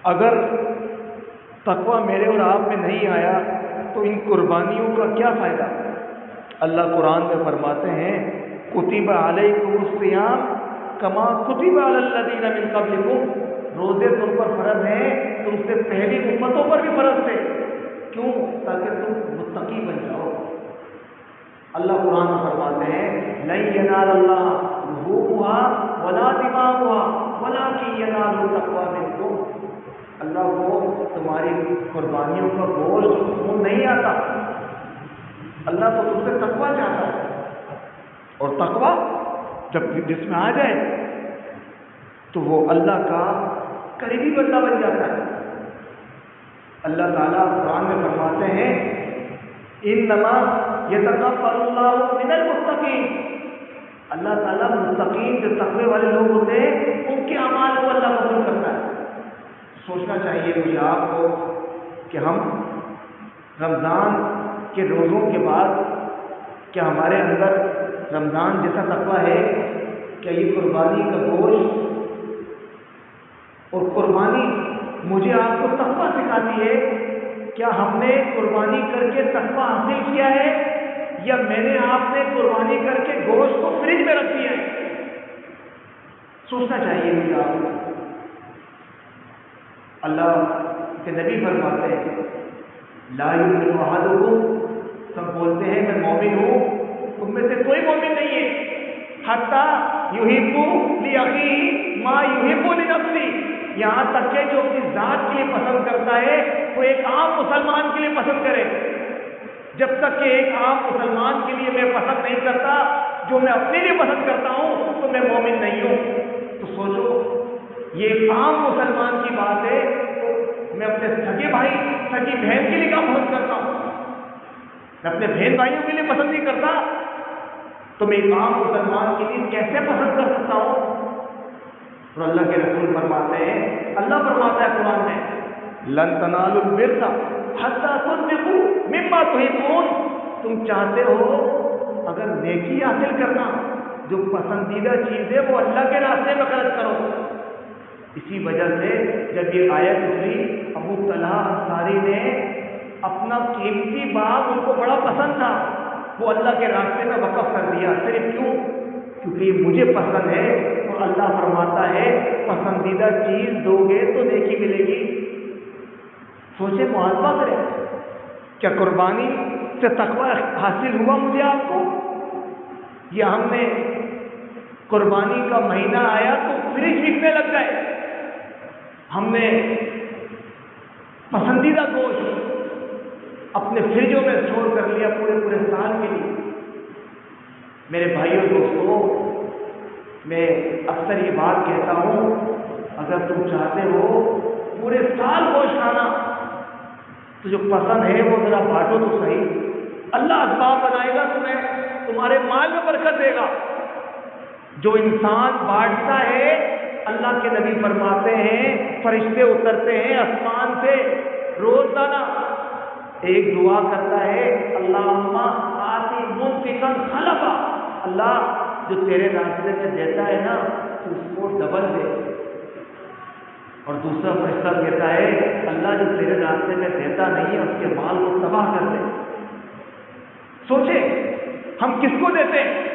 اگر تقویٰ میرے اور آپ میں نہیں آیا تو ان قربانیوں کا کیا فائدہ؟ اللہ قرآن میں فرماتے ہیں کتب علیکم الصیام کما کتب علی الذین من قبلکم، روزے تم پر فرض ہیں، تم سے پہلی امتوں پر بھی فرض تھے، کیوں؟ تاکہ تم متقی بن جاؤ۔ اللہ قرآن میں فرماتے ہیں لن ینال اللہ لحومها ولا دماؤها ولکن ینالہ التقوی منکم، اللہ کو تمہاری قربانیوں کا گوشت خون نہیں آتا، اللہ تو تم سے تقویٰ چاہتا ہے، اور تقویٰ جب جس میں آ جائے تو وہ اللہ کا قریبی بندہ بن جاتا ہے۔ اللہ تعالیٰ قرآن میں فرماتے ہیں انما یتقبل اللہ من المتقین، اللہ تعالیٰ متقین جو تقوی والے لوگ ہوتے ہیں ان کے اعمال کو اللہ قبول کرتا ہے۔ سوچنا چاہیے مجھے آپ کو کہ ہم رمضان کے روزوں کے بعد کیا ہمارے اندر رمضان جیسا تقویٰ ہے؟ کیا یہ قربانی کا گوشت اور قربانی مجھے آپ کو تقویٰ سکھاتی ہے؟ کیا ہم نے قربانی کر کے تقویٰ حاصل کیا ہے یا میں نے آپ نے قربانی کر کے گوشت کو فریج میں رکھ دیا ہے؟ سوچنا چاہیے مجھے آپ کو۔ اللہ کے نبی فرماتے ہیں لا یؤمن احدکم، سب بولتے ہیں میں مومن ہوں، تم میں سے کوئی مومن نہیں ہے حتی یحب لاخیہ ما یحب لنفسہ، یہاں تک کہ جو اپنی ذات کے لیے پسند کرتا ہے وہ ایک عام مسلمان کے لیے پسند کرے۔ جب تک کہ ایک عام مسلمان کے لیے میں پسند نہیں کرتا جو میں اپنے لیے پسند کرتا ہوں تو میں مومن نہیں ہوں۔ تو سوچو یہ ایک عام مسلمان کی بات ہے، تو میں اپنے سگے بھائی سگی بہن کے لیے کیا پسند کرتا ہوں؟ میں اپنے بہن بھائیوں کے لیے پسند نہیں کرتا تو میں ایک عام مسلمان کے لیے کیسے پسند کر سکتا ہوں؟ اور اللہ کے رسول فرماتے ہیں، اللہ فرماتا ہے قرآن میں لن تنالوا البر حتی تنفقوا مما تحبون، تم چاہتے ہو اگر نیکی حاصل کرنا جو پسندیدہ چیز ہے وہ اللہ کے راستے میں خرچ کرو۔ اسی وجہ سے جب یہ آیت اتری ابو طلحہ انصاری نے اپنا قیمتی باغ ان کو بڑا پسند تھا، وہ اللہ کے راستے میں وقف کر دیا۔ صرف کیوں؟ کیونکہ یہ مجھے پسند ہے، اور اللہ فرماتا ہے پسندیدہ چیز دو گے تو نیکی ملے گی۔ سوچے، محاسبہ کریں، کیا قربانی سے تقویٰ حاصل ہوا مجھے آپ کو؟ یا ہم نے قربانی کا مہینہ آیا تو فریج بکنے لگ گئے، ہم نے پسندیدہ گوشت اپنے فریجوں میں اسٹور کر لیا پورے سال کے لیے۔ میرے بھائیوں دوستوں، میں اکثر یہ بات کہتا ہوں، اگر تم چاہتے ہو پورے سال گوشت کھانا تو جو پسند ہے وہ ذرا بانٹو تو صحیح، اللہ اسباب بنائے گا، تمہارے مال میں برکت دے گا۔ جو انسان بانٹتا ہے، اللہ کے نبی فرماتے ہیں فرشتے اترتے ہیں آسمان سے روزانہ، ایک دعا کرتا ہے اللہم آتی منفقا خلفا، اللہ جو تیرے راستے میں دیتا ہے نا تو اس کو ڈبل دے۔ اور دوسرا فرشتہ کہتا ہے اللہ جو تیرے راستے میں دیتا نہیں ہے اس کے مال کو تباہ کر دے۔ سوچے ہم کس کو دیتے ہیں؟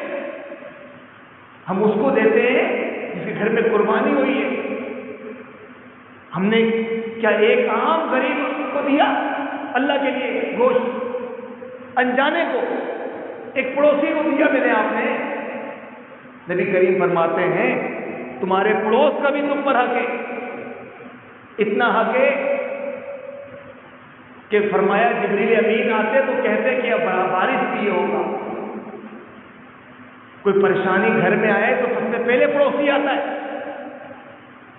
ہم اس کو دیتے ہیں جس کے گھر میں قربانی ہوئی ہے۔ ہم نے کیا ایک عام غریب کو دیا اللہ کے لیے گوشت؟ انجانے کو، ایک پڑوسی کو دیا میں نے، آپ نے؟ نبی کریم فرماتے ہیں تمہارے پڑوس کا بھی تم پر حق ہے، اتنا حق ہے کہ فرمایا جبریل امین آتے تو کہتے کہ اب بارش بھی ہوگا، کوئی پریشانی گھر میں آئے تو سب سے پہلے پڑوسی آتا ہے۔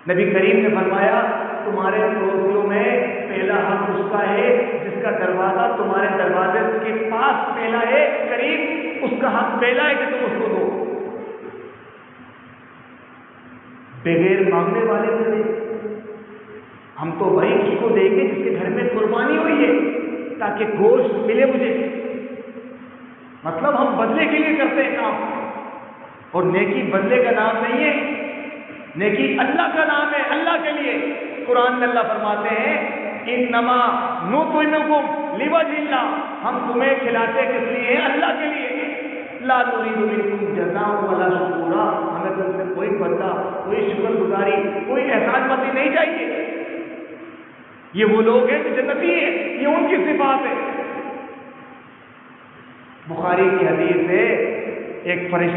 نبی کریم نے فرمایا تمہارے پڑوسیوں میں پہلا حق اس کا ہے جس کا دروازہ تمہارے دروازے کے پاس پہلا ہے، قریب، اس کا حق پہلا ہے کہ تم اس کو دو، بغیر مانگنے والے سے دے۔ ہم تو وہی اس کو دیں گے جس کے گھر میں قربانی ہوئی ہے تاکہ گوشت ملے مجھے۔ مطلب ہم بدلے کے لیے کرتے ہیں کام، اور نیکی بدلے کا نام نہیں ہے، نیکی اللہ کا نام ہے، اللہ کے لیے۔ قرآن میں اللہ فرماتے ہیں انما نطعمکم لوجہ اللہ، ہم تمہیں کھلاتے کس لیے؟ اللہ کے لیے، لا نريد منکم جزاء ولا شکورا، ہمیں تم سے کوئی بدلہ، کوئی شکر گزاری، کوئی احسان مندی نہیں چاہیے۔ یہ وہ لوگ ہیں جو جنتی ہیں، یہ ان کی صفات ہے۔ بخاری کی حدیث ہے ایک بھائی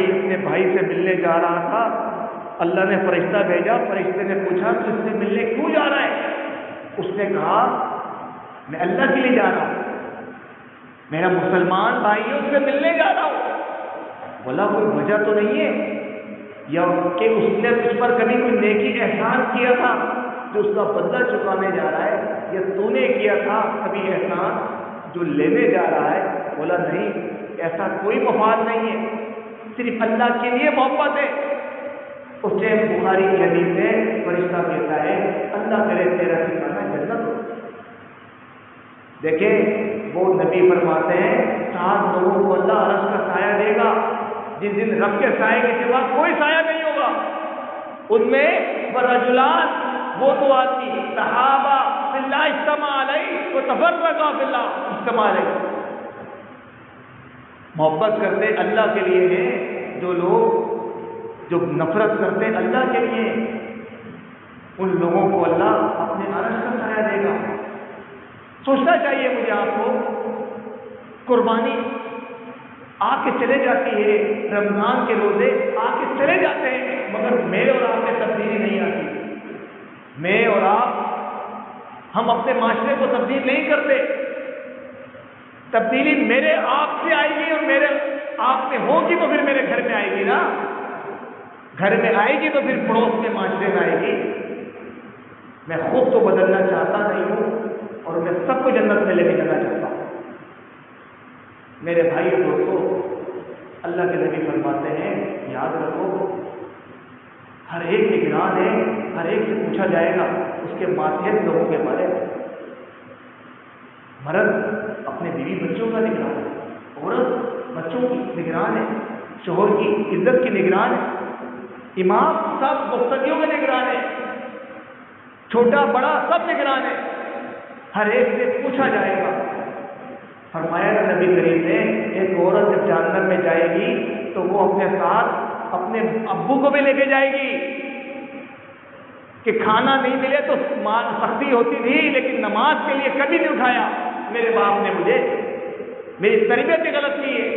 اپنے بھائی سے ملنے جا رہا تھا، اللہ نے فرشتہ بھیجا، فرشتے نے پوچھا تو اس سے ملنے کیوں جا رہا ہے؟ اس نے کہا میں اللہ کے لیے جا رہا ہوں، میرا مسلمان بھائی ہے اس سے ملنے جا رہا ہوں۔ بولا کوئی وجہ تو نہیں ہے، یا کہ اس نے اس پر کبھی کوئی نیکی احسان کیا تھا جو اس کا بدلہ چکانے جا رہا ہے، یا تو نے کیا تھا کبھی احسان جو لینے جا رہا ہے؟ بولا نہیں، ایسا کوئی مفاد نہیں ہے، صرف اللہ کے لیے محبت ہے۔ اس سے بخاری کی حدیث میں فرشتہ کہتا ہے اللہ کرے تیرا ٹھکانہ جنت ہو۔ دیکھیں وہ نبی فرماتے ہیں 7 لوگوں کو اللہ عرش کا سایہ دے گا جس دن رب کے سائے کے سوا کوئی سایہ نہیں ہوگا۔ ان میں ورجلان، وہ دو آدمی صحابہ فی اللہ اجتمع علیہ وتفرقا فی اللہ اجتمع علیہ، محبت کرتے اللہ کے لیے ہیں جو لوگ جو نفرت کرتے اللہ کے لیے، ان لوگوں کو اللہ اپنے عرش کا سایہ دے گا۔ سوچنا چاہیے مجھے آپ کو، قربانی آ کے چلے جاتی ہے، رمضان کے روزے آ کے چلے جاتے ہیں، مگر میرے اور آپ میں تبدیلی نہیں آتی۔ میں اور آپ ہم اپنے معاشرے کو تبدیل نہیں کرتے۔ تبدیلی میرے آپ سے آئے گی، اور میرے آپ میں ہوگی تو پھر میرے گھر میں آئے گی نا، گھر میں آئے گی تو پھر پڑوس کے معاشرے میں آئے گی۔ میں خود تو بدلنا چاہتا نہیں ہوں، اور میں سب کو جنت میں لے کے جانا چاہتا ہوں۔ میرے بھائی اور دوستو، اللہ کے نبی فرماتے ہیں یاد رکھو ہر ایک نگران ہے، ہر ایک سے پوچھا جائے گا اس کے ماتحت لوگوں کے بارے میں۔ مرد اپنے بیوی بچوں کا نگران ہے، عورت بچوں کی نگران ہے، شوہر کی عزت کی نگران ہے، امام سب مقتدیوں کا نگران ہے، چھوٹا بڑا سب نگران ہے، ہر ایک سے پوچھا جائے گا۔ فرمایا نبی کریم نے ایک عورت جب جہنم میں جائے گی تو وہ اپنے ساتھ اپنے ابو کو بھی لے کے جائے گی کہ کھانا نہیں ملے تو سختی ہوتی تھی لیکن نماز کے لیے کبھی نہیں اٹھایا، میرے باپ نے مجھے میری تربیت غلط کی ہے،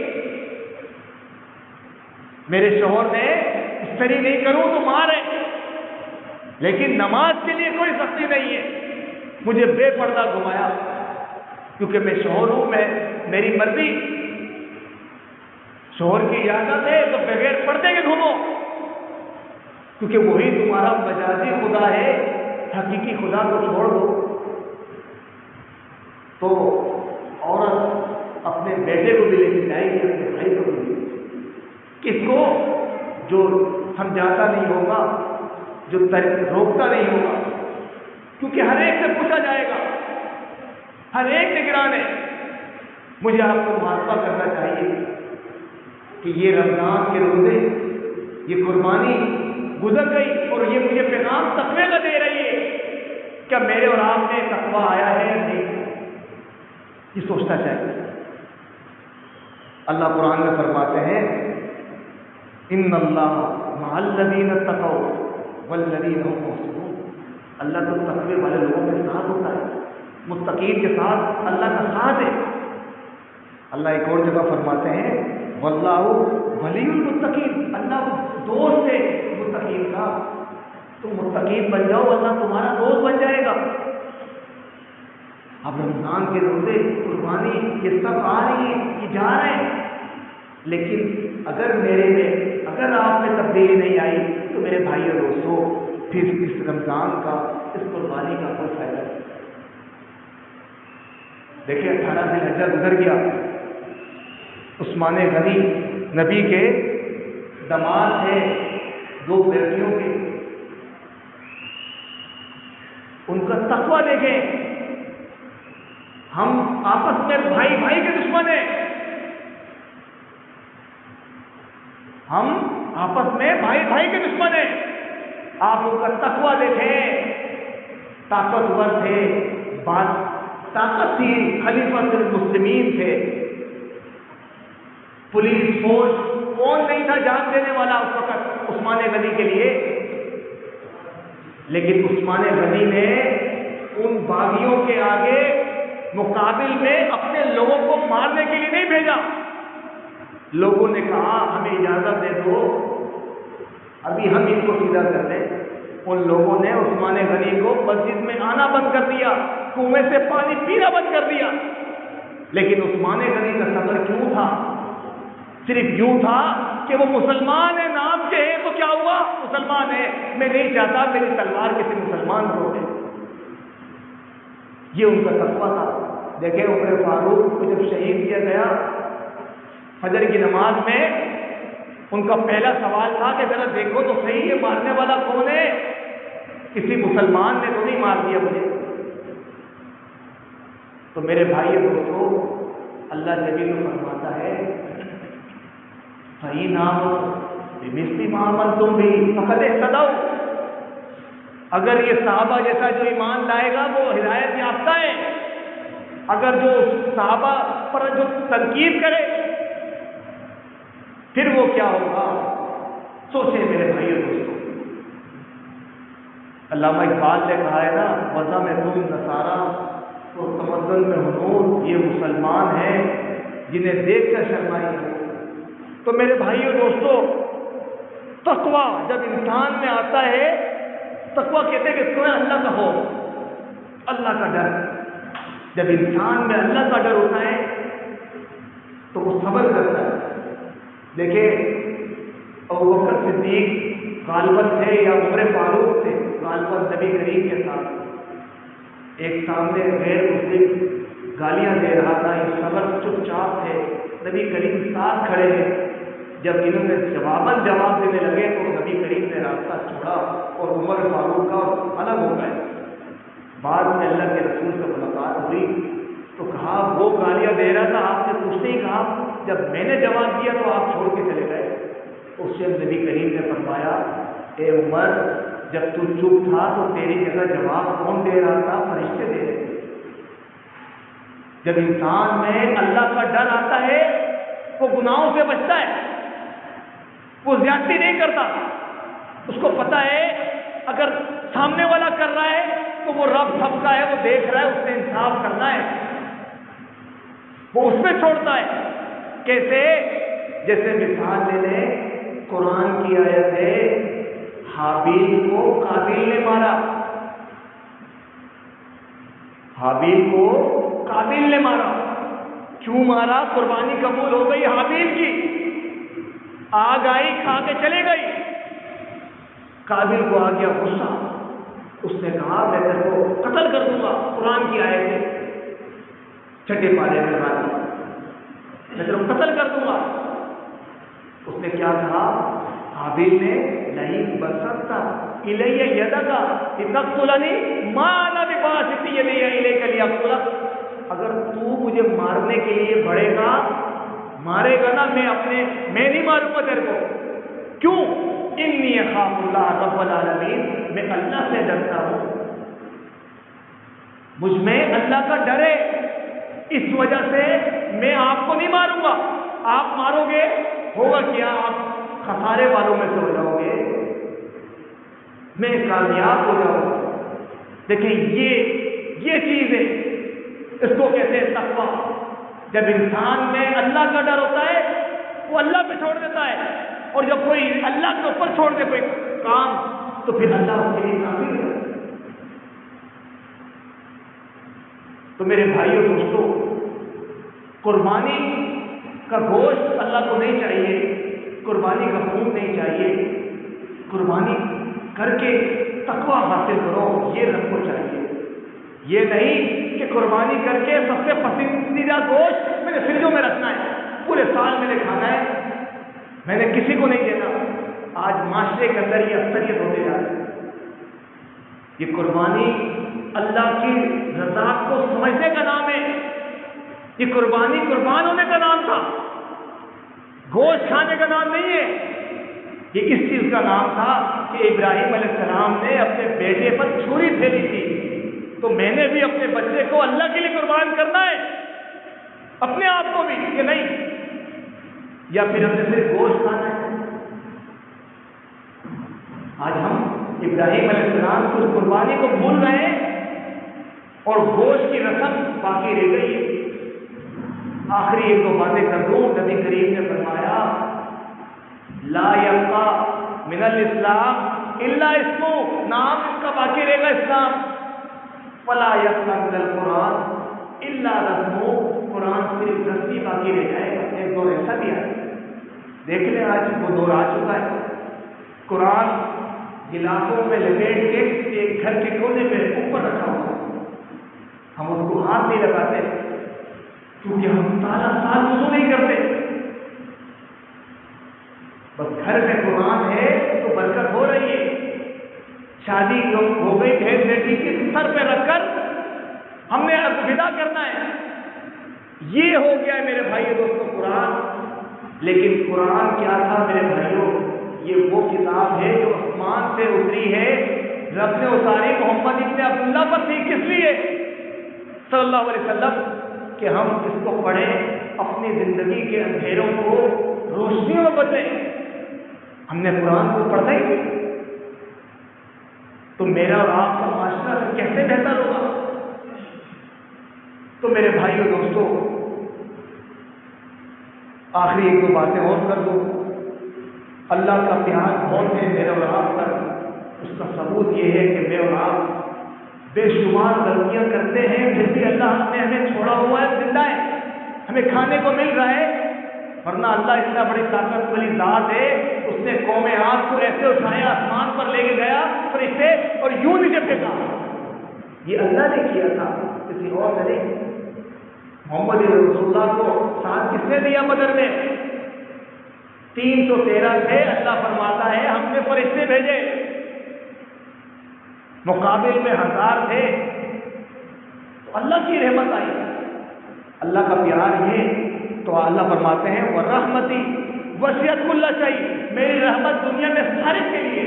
میرے شوہر نے استری نہیں کروں تو مار ہے، لیکن نماز کے لیے کوئی سختی نہیں ہے، مجھے بے پردہ گھمایا کیونکہ میں شوہر ہوں، میں میری مرضی، شوہر کی اجازت ہے تو بغیر پردے کے گھومو، کیونکہ وہی تمہارا مجازی خدا ہے، حقیقی خدا کو چھوڑ دو۔ تو عورت اپنے بیٹے کو بھی لے کے جائے گی، اپنے بھائی کو بھی، کس کو؟ جو سمجھاتا نہیں ہوگا، جو روکتا نہیں ہوگا، کیونکہ ہر ایک سے پوچھا جائے گا، ہر ایک نگران ہے۔ مجھے آپ کو محاسبہ کرنا چاہیے کہ یہ رمضان کے روزے، یہ قربانی گزر گئی اور یہ مجھے پیغام تقوی کا دے رہی ہے، کیا میرے اور آپ میں تقوی آیا ہے یا نہیں؟ یہ سوچنا چاہیے۔ اللہ قرآن میں فرماتے ہیں ان اللہ مع الذین اتقوا والذین هم محسنون، اللہ تو تقوی والے لوگوں کے ساتھ ہوتا ہے، متقین کے ساتھ اللہ کا ساتھ ہے۔ اللہ ایک اور جگہ فرماتے ہیں واللہ ولی المتقین، اللہ دوست ہے متقین کا، تم متقین بن جاؤ اللہ تمہارا دوست بن جائے گا۔ اب رمضان کے روزے، قربانی یہ سب آ رہی ہیں، یہ جا رہے ہیں، لیکن اگر میرے میں، اگر آپ میں تبدیلی نہیں آئی تو میرے بھائی اور دوستوں پھر اس رمضان کا، اس قربانی کا کوئی فائدہ نہیں۔ دیکھیں 18 ذی الحجہ گزر گیا، عثمان غنی نبی کے داماد تھے، 2 لڑکیوں کے، ان کا تقویٰ دیکھیں، ہم آپس میں بھائی بھائی کے دشمن ہیں، ہم آپس میں بھائی بھائی کے دشمن ہیں، آپ ان کا تقویٰ دیکھیں، طاقتور تھے، بات طاقت تھی، خلیفۃ المسلمین تھے، پولیس فورس کون نہیں تھا جان دینے والا اس وقت عثمان غنی کے لیے، لیکن عثمان غنی نے ان باغیوں کے آگے مقابل میں اپنے لوگوں کو مارنے کے لیے نہیں بھیجا. لوگوں نے کہا ہمیں اجازت دے دو، ابھی ہم ان کو سیدھا کر دیں. ان لوگوں نے عثمان غنی کو مسجد میں آنا بند کر دیا، کنویں سے پانی پینا بند کر دیا. لیکن عثمان غنی کا صبر کیوں تھا؟ صرف یوں تھا کہ وہ مسلمان ہے، نام کے ہیں تو کیا ہوا، مسلمان ہے، میں نہیں چاہتا میری تلوار کسی مسلمان کو دے. یہ ان کا تقویٰ تھا. دیکھیں عمر فاروق کو جب شہید کیا گیا، فجر کی نماز میں ان کا پہلا سوال تھا کہ ذرا دیکھو تو صحیح یہ مارنے والا کون ہے، کسی مسلمان نے تو نہیں مار دیا مجھے. تو میرے بھائی دوستو، اللہ جبھی تو فرماتا ہے صحیح نام بمثل ما آمنتم به فقد اهتدوا. اگر یہ صحابہ جیسا جو ایمان لائے گا وہ ہدایت یافتہ ہے، اگر جو صحابہ پر جو تنقید کرے پھر وہ کیا ہوگا. سوچیں میرے بھائی اور دوستوں، علامہ اقبال نے کہا ہے نا، وضع میں تم نصارہ تو تمدن میں ہنور، یہ مسلمان ہیں جنہیں دیکھ کر شرمائی ہو. تو میرے بھائی اور دوستوں، تقویٰ جب انسان میں آتا ہے، تقویٰ کہتے ہیں کہ تمہیں اللہ کا خوف، اللہ کا ڈر. جب انسان میں اللہ کا ڈر ہوتا ہے تو وہ صبر کرتا ہے. دیکھیں ابوبکر صدیق غالباً تھے یا عمر فاروق تھے، غالباً نبی کریم کے ساتھ ایک سامنے غیر مسلم گالیاں دے رہا تھا، یہ صبر چپ چاپ تھے، نبی کریم ساتھ کھڑے ہیں. جب انہوں نے جواب دینے لگے تو نبی کریم نے راستہ چھوڑا اور عمر فاروق کا الگ ہو گئے. بعد میں اللہ کے رسول سے ملاقات ہوئی تو کہا وہ گالیاں دے رہا تھا، آپ نے کچھ نہیں کہا، جب میں نے جواب دیا تو آپ چھوڑ کے چلے گئے. اس سے نبی کریم نے فرمایا اے عمر، جب تو چپ تھا تو تیری جگہ جواب کون دے رہا تھا؟ فرشتے دے رہے تھے. جب انسان میں اللہ کا ڈر آتا ہے وہ گناہوں سے بچتا ہے، وہ زیادتی نہیں کرتا. اس کو پتا ہے اگر سامنے والا کر رہا ہے تو وہ رب سب کا ہے، وہ دیکھ رہا ہے، اس نے انصاف کرنا ہے، وہ اس میں چھوڑتا ہے. کیسے؟ جیسے مثال لے لیں، قرآن کی آیت ہے حابیل کو قابیل نے مارا، حابیل کو قابیل نے مارا. کیوں مارا؟ قربانی قبول ہو گئی حابیل کی، آگ آئی کھا کے چلے گئی. قابیل کو آ گیا غصہ، اس نے کہا میں تیرے کو قتل کر دوں گا. قرآن کی آیت ہے چھٹے پارے میں بات، میں تیرے کو قتل کر دوں گا. اس نے کیا کہا؟ حابیل نے نہیں بن سکتا الیہ یدکا لتقتلنی ما انا بباسط یدی الیک لیقتلک. اگر تو مجھے مارنے کے لیے بڑھے گا، مارے گا نا، میں نہیں ماروں گا تیرے کو. کیوں؟ انی اخاف اللہ رب العالمین، میں اللہ سے ڈرتا ہوں، مجھ میں اللہ کا ڈر ہے، اس وجہ سے میں آپ کو نہیں ماروں گا. آپ مارو گے ہوگا کیا؟ آپ خسارے والوں میں سے ہو جاؤ گے، میں کامیاب ہو جاؤں گا. دیکھیں یہ چیز ہے، اس کو کہتے ہیں تقویٰ. جب انسان میں اللہ کا ڈر ہوتا ہے وہ اللہ پہ چھوڑ دیتا ہے، اور جب کوئی اللہ کے اوپر چھوڑ دے کوئی کام تو پھر اللہ اس کے لیے کافی ہے. تو میرے بھائیوں دوستوں، قربانی کا گوشت اللہ کو نہیں چاہیے، قربانی کا خون نہیں چاہیے. قربانی کر کے تقویٰ حاصل کرو، یہ رب کو چاہیے. یہ نہیں کہ قربانی کر کے سب سے پسندیدہ گوشت میں نے فریجوں میں رکھنا ہے، پورے سال میں نے کھانا ہے، میں نے کسی کو نہیں دینا. آج معاشرے کے اندر یہ اکثریت ہوتے جا رہی ہے. یہ قربانی اللہ کی رضا کو سمجھنے کا نام ہے. یہ قربانی قربان ہونے کا نام تھا، گوشت کھانے کا نام نہیں ہے. یہ اس چیز کا نام تھا کہ ابراہیم علیہ السلام نے اپنے بیٹے پر چھری پھیری تھی، تو میں نے بھی اپنے بچے کو اللہ کے لیے قربان کرنا ہے، اپنے آپ کو بھی کہ نہیں، یا پھر ہم نے صرف گوشت کھانا ہے؟ آج ہم ابراہیم علیہ السلام کی اس قربانی کو بھول رہے ہیں اور گوشت کی رسم باقی رہ گئی ہے۔ آخری ایک دو باتیں کر دوں، نبی کریم نے فرمایا لا یبقى من الاسلام الا اسمہ، نام اس کا باقی رہے گا اسلام، ولا یبقى من القرآن الا رسمہ، قرآن صرف رسمی باقی رہ جائے گا۔ ایک دور ایسا بھی ہے، دیکھ لیں آج وہ دور آ چکا ہے، قرآن گلاسوں میں لپیٹ کے ایک گھر کے کونے پہ اوپر رکھا ہوا ہے، ہم اس کو ہاتھ نہیں لگاتے کیونکہ ہم سالہ سال وضو نہیں کرتے، بس گھر میں قرآن ہے تو برکت ہو رہی ہے۔ شادی ہو گئی بہن بیٹی کی سر پہ رکھ کر ہم نے الوداع کرنا ہے، یہ ہو گیا ہے میرے بھائیو دوستو قرآن۔ لیکن قرآن کیا تھا میرے بھائیو؟ یہ وہ کتاب ہے جو آسمان سے اتری ہے، رب نے اتاری محمد ابن عبداللہ پر تھی، کس لیے؟ صلی اللہ علیہ وسلم، کہ ہم اس کو پڑھیں، اپنی زندگی کے اندھیروں کو روشنیوں میں بدلیں۔ ہم نے قرآن کو پڑھا ہی تو میرا اور آپ کا معاشرہ کیسے بہتر ہوگا؟ تو میرے بھائیوں دوستوں، آخری ایک دو باتیں اور کر دوں۔ اللہ کا پیار بہت ہے میرے اور آپ پر، اس کا ثبوت یہ ہے کہ میں اور آپ بے شمار غلطیاں کرتے ہیں، پھر بھی اللہ نے ہمیں چھوڑا ہوا ہے، زندہ ہے، ہمیں کھانے کو مل رہا ہے، ورنہ اللہ اتنا بڑی طاقت والی ذات ہے، اس نے قوم عاد کو ایسے اٹھایا، آسمان پر لے کے گیا فرشتے اور یوں نیچے پھینکا، یہ اللہ نے کیا تھا، کسی اور نے نہیں۔ محمد رسول اللہ کو ساتھ کس نے دیا بدر میں؟ 313 تھے، اللہ فرماتا ہے ہم نے فرشتے بھیجے، مقابل میں 1000 تھے، تو اللہ کی رحمت آئی، اللہ کا پیار ہے۔ تو اللہ فرماتے ہیں وَرَحْمَتِي وَسِعَتْ كُلَّ شَيْءٍ، میری رحمت دنیا میں سارے کے لیے،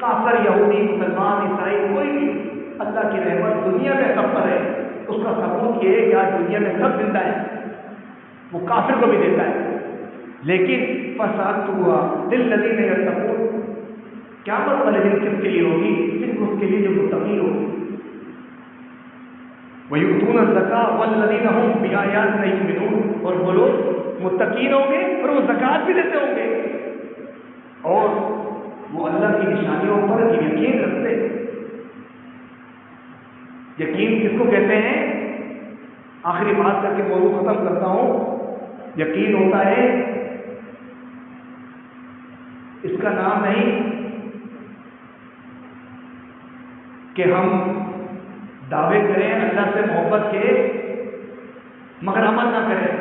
کافر یہودی مسلمان عیسائی کوئی بھی، اللہ کی رحمت دنیا میں سب پر ہے۔ اس کا ثبوت یہ ہے کہ آج دنیا میں سب زندہ ہے، وہ کافر کو بھی دیتا ہے، لیکن فساد ہوا دل لذی نہیں رکھتا، کیا والے دن کس کے لیے ہوگی؟ صرف اس کے لیے جو متقی ہوگی۔ وَيُؤْتُونَ الزَّكَاةَ وَالَّذِينَ هُمْ بِآيَاتِنَا يُؤْمِنُونَ، اور وہ لوگ متقین ہوں گے اور وہ زکوٰۃ بھی دیتے ہوں گے اور وہ اللہ کی نشانیوں پر یقین رکھتے ہیں۔ یقین کس کو کہتے ہیں؟ آخری بات کر کے موضوع ختم کرتا ہوں۔ یقین ہوتا ہے، اس کا نام نہیں کہ ہم دعوے کریں اللہ سے محبت کے مگر عمل نہ کریں،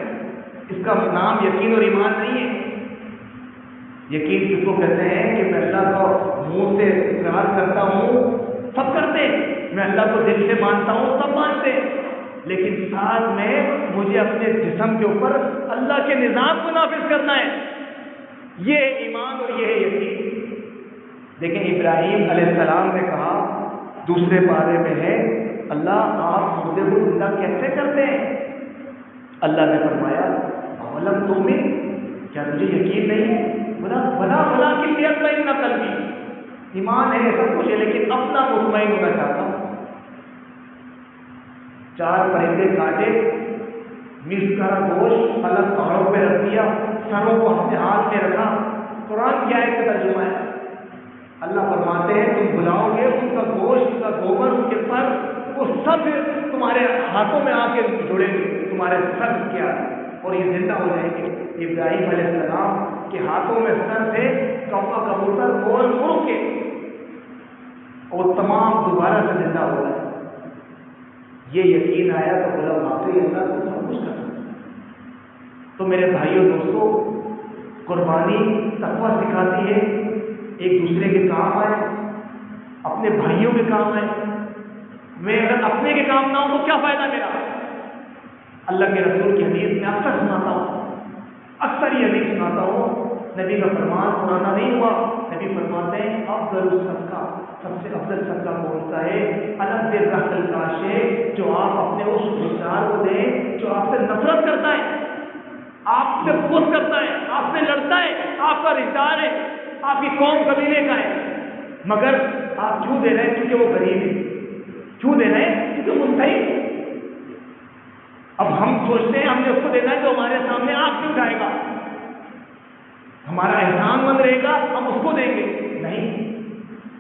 اس کا نام یقین اور ایمان نہیں ہے۔ یقین کس کو کہتے ہیں کہ میں اللہ کو منہ سے اقرار کرتا ہوں، سب کرتے، میں اللہ کو دل سے مانتا ہوں، سب مانتے، لیکن ساتھ میں مجھے اپنے جسم کے اوپر اللہ کے نظام کو نافذ کرنا ہے، یہ ہے ایمان اور یہ ہے یقین۔ دیکھیں ابراہیم علیہ السلام نے کہا، دوسرے پارے میں ہے، اللہ آپ مردے کو زندہ کیسے کرتے ہیں؟ اللہ نے فرمایا اولم تؤمن، کیا تجھے یقین نہیں ہے؟ بلا کی لیطمئن قلبی، ایمان ہے سب کچھ ہے لیکن اپنا مطمئن ہونا چاہتا ہوں۔ 4 پرندے کاٹے، مس کا گوشت الگ پہاڑوں پہ رکھ دیا، سروں کو اپنے ہاتھ میں رکھا۔ قرآن کیا ہے ترجمہ ہے؟ اللہ فرماتے ہیں تم بلاؤ گے، ان کا گوشت، ان کا گوبر، ان کے پر، وہ سب تمہارے ہاتھوں میں آ کے جڑیں گے، تمہارے سر کیا اور یہ زندہ ہو جائیں گے۔ ابراہیم علیہ السلام کے ہاتھوں میں سر تھے، کوکا کبوتر گول مرغ کے، اور تمام دوبارہ سے زندہ ہو گئے۔ یہ یقین آیا تو بولا واقعی اللہ کو سب کچھ کرنا۔ تو میرے بھائیوں دوستوں، قربانی تقویٰ سکھاتی ہے، ایک دوسرے کے کام آئے، اپنے بھائیوں کے کام آئے۔ میں اگر اپنے کے کام نہ ہوں تو کیا فائدہ میرا؟ اللہ کے رسول کی حدیث میں اکثر سناتا ہوں، اکثر یہ حدیث سناتا ہوں نبی کا فرمان پرانا نہیں ہوا. نبی فرماتے ہیں افضل الصدقہ، سب سے افضل صدقہ کون سا ہے؟ الگ رحل کاشے، جو آپ اپنے اس رشتےدار کو دیں جو آپ سے نفرت کرتا ہے، آپ سے بغض کرتا ہے، آپ سے لڑتا ہے، آپ کا رشتہ دار ہے، آپ کی قوم قبیلے کا ہے، مگر آپ کیوں دے رہے ہیں؟ کیونکہ وہ غریب ہے. کیوں دے رہے ہیں؟ کیونکہ مستحق ہے. اب ہم سوچتے ہیں ہم نے اس کو دینا ہے تو ہمارے سامنے آپ کیوں اٹھائے گا، ہمارا احسان مند رہے گا ہم اس کو دیں گے. نہیں،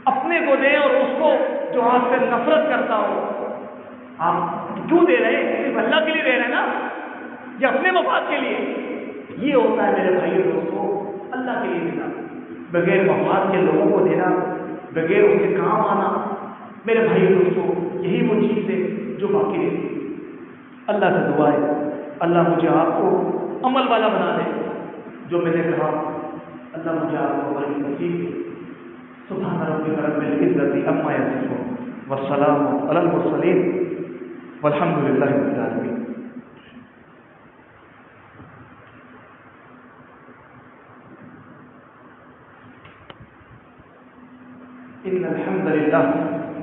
اپنے کو دیں، اور اس کو جو آپ سے نفرت کرتا ہو. آپ کیوں دے رہے ہیں؟ صرف اللہ کے لیے دے رہے ہیں نا، یا اپنے مفاد کے لیے؟ یہ ہوتا ہے میرے بھائی دوستوں اللہ کے لیے دینا، بغیر مفاد کے لوگوں کو دینا، بغیر اس کے کام آنا. میرے بھائی دوستوں یہی وہ چیز ہے جو باقی رہتی. اللہ سے دعا ہے اللہ مجھے آپ کو عمل والا بنا دے. جو میں نے کہا اللہ مجھے آپ کو عمل کی توفیق دے. سبحان ربک رب العزة عما یصفون والسلام علی المرسلین والحمد للہ رب العالمین. إن الحمد لله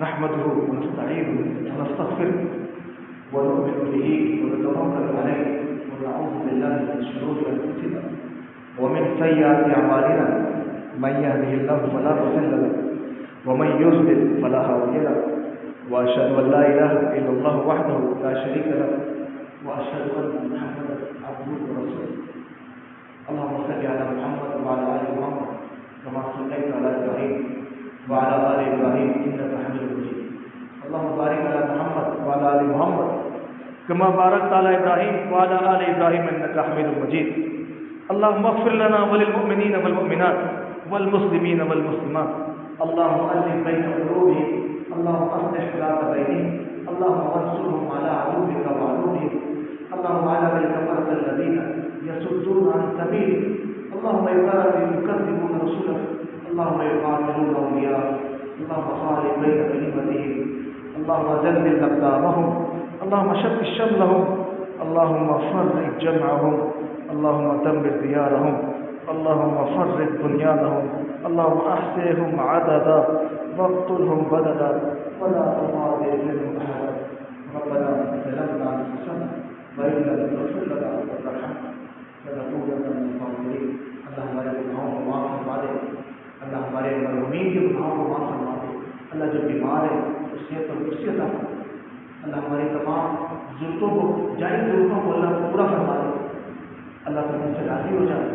نحمده ونستعينه ونستغفره ونؤمن به ونتوكل عليه ونعوذ بالله من شرور أنفسنا ومن سيئات أعمالنا. من يهده الله فلا مضل له ومن يضلل فلا هادي له. وأشهد أن لا إله إلا الله وحده لا شريك له وأشهد أن محمدا عبده ورسوله. اللهم صل على محمد وعلى آل محمد كما صليت على إبراهيم وعلى آل إبراهيم إنك حميد مجيد. اللهم بارك على محمد وعلى آل محمد كما باركت على إبراهيم وعلى آل إبراهيم إنك حميد مجيد. اللهم اغفر لنا وللمؤمنين والمؤمنات والمسلمين والمسلمات. اللهم ألف بين قلوبهم. اللهم أصلح ذات بينهم. اللهم انصرهم على عدوك وعدوهم. اللهم على من كفرت الذين يصدون عن سبيلك. اللهم يكذبون رسلك. اللهم يقاتلون أولياءك. اللهم خالف بين كلمتهم. اللهم زلزل أقدامهم. اللهم شتت شملهم. اللهم فرق جمعهم. اللهم دمر ديارهم. اللهم فرق بنيانهم. اللهم أحصهم عددا واقتلهم بددا ولا تغادر منهم أحدا. ربنا ظلمنا أنفسنا وإن لم تغفر لنا وترحمنا لنكونن من الخاسرين. اللہ ہمارے گناہوں کو معاف فرما دے. اللہ ہمارے مرحومین کے گناہوں کو معاف فرما دے. اللہ جو بیمار ہے اس صحت اور خوشی عطا فرما. اللہ ہماری تمام ضرورتوں کو جائز ضرورتوں کو اللہ کو پورا فرما دے. اللہ تم سے راضی ہو جائے.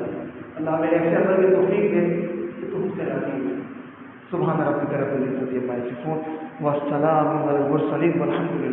اللہ ہمیں ایسے عمل کی توفیق دے کہ تم سے راضی ہو جائے. سبحان ربک رب العزة عما یصفون والسلام علی المرسلین والحمد للہ.